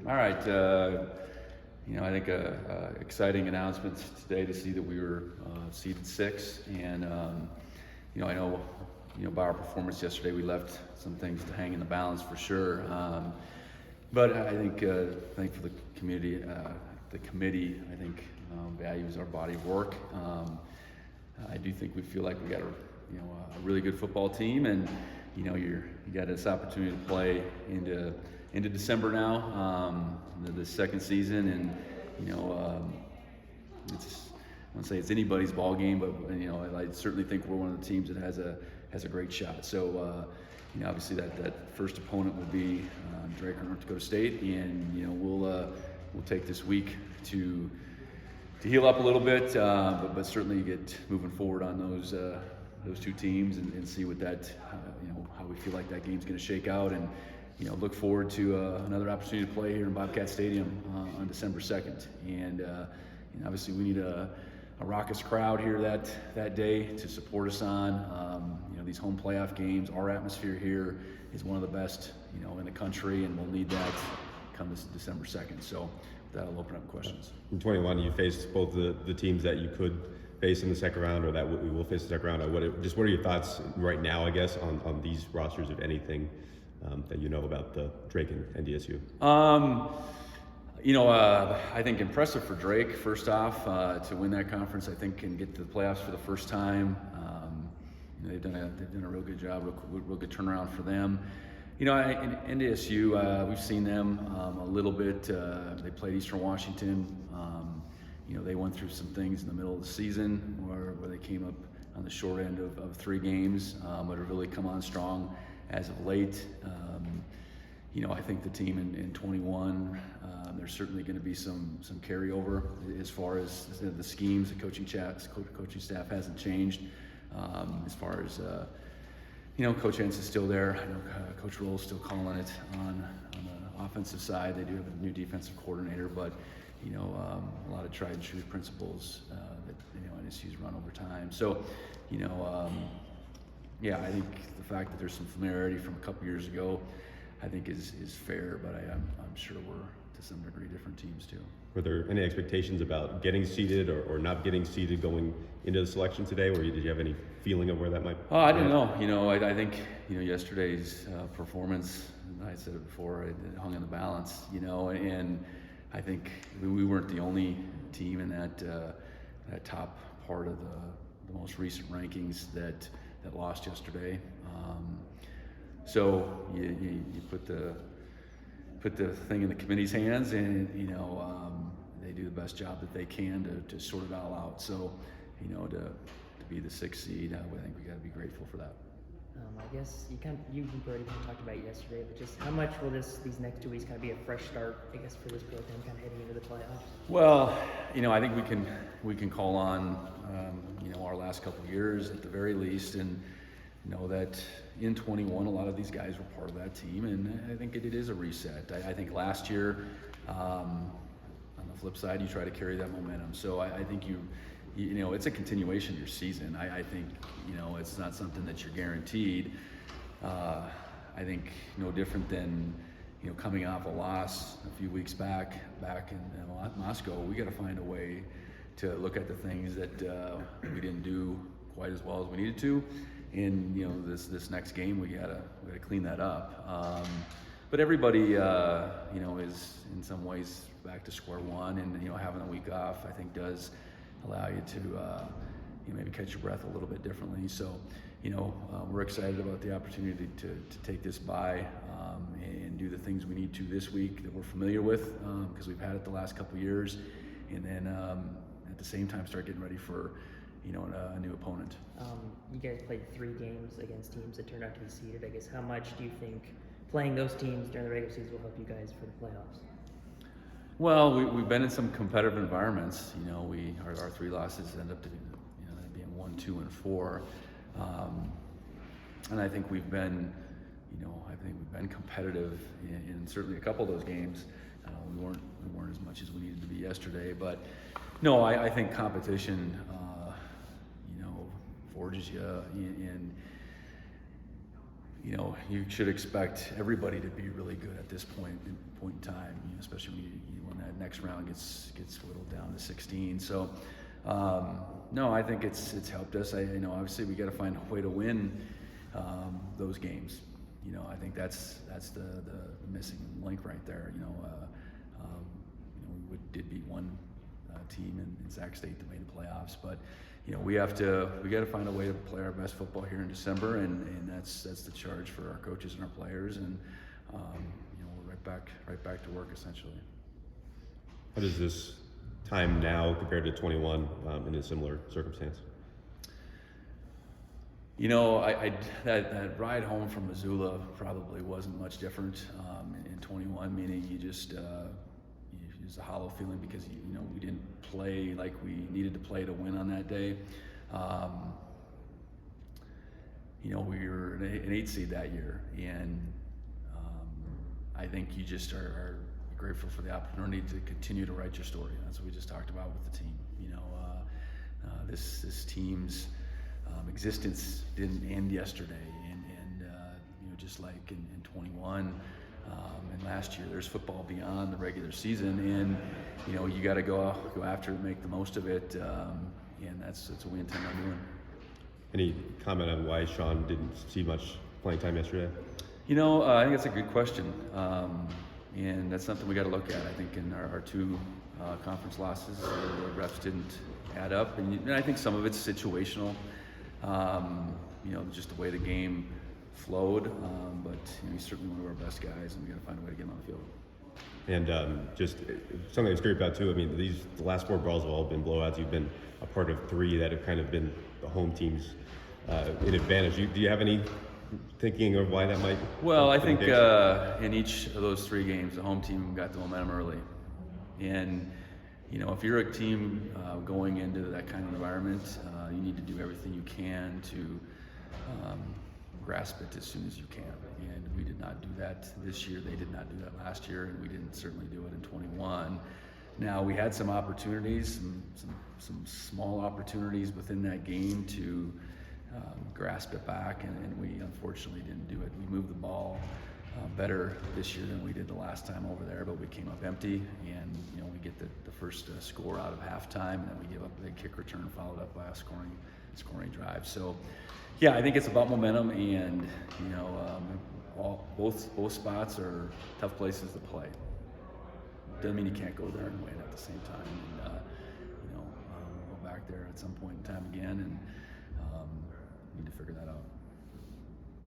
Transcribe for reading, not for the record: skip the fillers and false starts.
All right. I think exciting announcements today to see that we were seeded 6, and I know by our performance yesterday we left some things to hang in the balance for sure. But I think for the community, the committee, I think values our body of work. I do think we feel like we got a really good football team, and you got this opportunity to play into December now, the second season, and it's, I won't say it's anybody's ball game, but I certainly think we're one of the teams that has a great shot. So obviously that first opponent will be Drake or North Dakota State, and we'll take this week to heal up a little bit, but certainly get moving forward on those two teams and see what that how we feel like that game's going to shake out, and look forward to another opportunity to play here in Bobcat Stadium on December 2nd. And obviously we need a raucous crowd here that day to support us on these home playoff games. Our atmosphere here is one of the best in the country, and we'll need that come this December 2nd. So that'll open up questions. In 21, you faced both the teams that you could face in the second round, or that we will face in the second round. What are your thoughts right now, I guess, on these rosters, if anything, that about the Drake and NDSU? I think impressive for Drake, first off, to win that conference, I think, and get to the playoffs for the first time. They've done a real good job, real good turnaround for them. In NDSU, we've seen them a little bit. They played Eastern Washington. They went through some things in the middle of the season where they came up on the short end of 3 games, but have really come on strong as of late. I think the team in 21, there's certainly going to be some carryover as far as the schemes. The coaching staff hasn't changed. As far as Coach Hens is still there. I know Coach Roll is still calling it on the offensive side. They do have a new defensive coordinator, but a lot of tried and true principles that NSU's run over time. So I think the fact that there's some familiarity from a couple years ago, I think is fair, but I'm sure we're to some degree different teams too. Were there any expectations about getting seeded or not getting seeded going into the selection today? Did you have any feeling of where that might? Oh, I don't know. I think yesterday's performance, I said it before, it hung in the balance. And I think we weren't the only team in that top part of the most recent rankings that lost yesterday. So you put the thing in the committee's hands, and they do the best job that they can to sort it all out. So to be the 6th seed, I think we got to be grateful for that. I guess you already talked about it yesterday, but just how much will these next 2 weeks kind of be a fresh start, I guess, for this program kind of heading into the playoffs? Well, I think we can call on our last couple of years at the very least, and know that in 21 a lot of these guys were part of that team, and I think it is a reset. I think last year, on the flip side, you try to carry that momentum. So I think it's a continuation of your season. I think it's not something that you're guaranteed. I think no different than coming off a loss a few weeks back in Moscow. We got to find a way to look at the things that we didn't do quite as well as we needed to. In this next game, we gotta clean that up. But everybody is in some ways back to square one, and having a week off, I think, does allow you to maybe catch your breath a little bit differently. So we're excited about the opportunity to take this bye and do the things we need to this week that we're familiar with, because we've had it the last couple of years, and then at the same time start getting ready for a new opponent. You guys played 3 games against teams that turned out to be seeded. I guess how much do you think playing those teams during the regular season will help you guys for the playoffs? Well, we've been in some competitive environments. Our 3 losses end up to being 1, 2, and 4, and I think we've been competitive in certainly a couple of those games. We weren't as much as we needed to be yesterday, but no, I think competition forges you, and you should expect everybody to be really good at this point in time, especially when that next round gets whittled down to 16. So, no, I think it's helped us. Obviously we got to find a way to win those games. I think that's the missing link right there. We did beat one team in Sac State that made the playoffs, but we got to find a way to play our best football here in December, and that's the charge for our coaches and our players, and we're right back to work essentially. How does this time now compare to 21 in a similar circumstance? That ride home from Missoula probably wasn't much different in 21, meaning you just a hollow feeling because we didn't play like we needed to play to win on that day. We were an 8 seed that year, and I think you just are grateful for the opportunity to continue to write your story. That's what we just talked about with the team. This team's existence didn't end yesterday, and just like in 21 and last year, there's football beyond the regular season, and you got to go after it, make the most of it, and that's what we intend on doing. Any comment on why Sean didn't see much playing time yesterday? I think that's a good question, and that's something we got to look at. I think in our two conference losses, the reps didn't add up, and I think some of it's situational. Just the way the game flowed, but he's certainly one of our best guys, and we got to find a way to get him on the field. And just something that's great about too. I mean, the last 4 brawls have all been blowouts. You've been a part of 3 that have kind of been the home team's in advantage. Do you have any thinking of why that might? Well, I think in each of those 3 games, the home team got the momentum early, and if you're a team going into that kind of environment, you need to do everything you can to grasp it as soon as you can. And we did not do that this year. They did not do that last year, and we didn't certainly do it in 21. Now, we had some opportunities, some small opportunities within that game to grasp it back, and we unfortunately didn't do it. We moved the ball better this year than we did the last time over there, but we came up empty, and we get the first score out of halftime, and then we give up a big kick return followed up by a scoring drive. So yeah, I think it's about momentum, and both spots are tough places to play. Doesn't mean you can't go there and win at the same time, and we'll go back there at some point in time again, and need to figure that out.